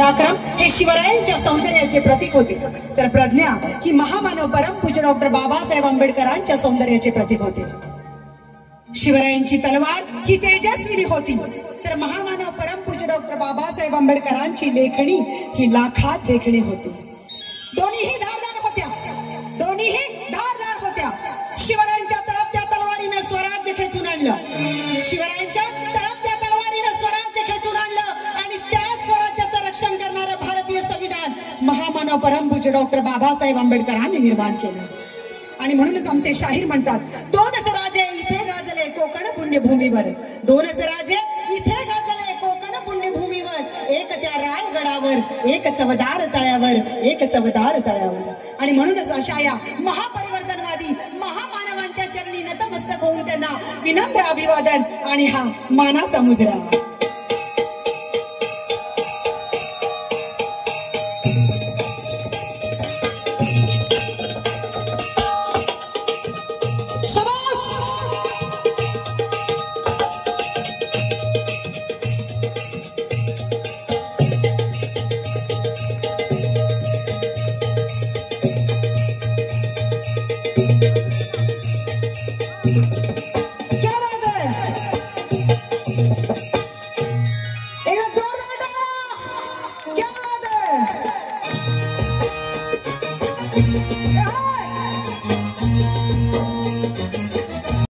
पराक्रम हे शिवरायांच्या सौंदर्याचे प्रतीक होते, तर प्रज्ञा ही महामानव परमपूज्य डॉक्टर बाबासाहेब आंबेडकरांच्या सौंदर्याचे प्रतीक होते। शिवरायांची तलवार ही तेजस्वी होती, तर महामानव परमपूज्य डॉक्टर बाबासाहेब आंबेडकरांची लेखणी ही लाखात देखणी होती। दोन्हीही धारदार होत्या, दोन्हीही धारदार होत्या। शिवरायांच्या तळपत्या तलवारीने स्वराज्य खेचून आणलं, शिवरायांच्या तळपत्या तलवारीने स्वराज्य खेचून आणलं आणि त्याच स्वराज्याचं रक्षण करणारं भारतीय संविधान महामानव परमपूज्य डॉक्टर बाबासाहेब आंबेडकरांनी निर्माण केलं। आणि म्हणूनच आमचे शाहीर म्हणतात, दोनच राजे इथे गाजले कोकण पुण्यभूमीवर, दोनच राजे इथे गाजले कोकण पुण्यभूमीवर, एक त्या रायगडावर, एक चवदार तळ्यावर, एक चवदार तळ्यावर। आणि म्हणूनच अशा या महापरिवर्तनवादी महामानवांच्या चरणी नतमस्तक होऊन त्यांना विनम्र अभिवादन आणि हा मानाचा मुजरा। Yeah.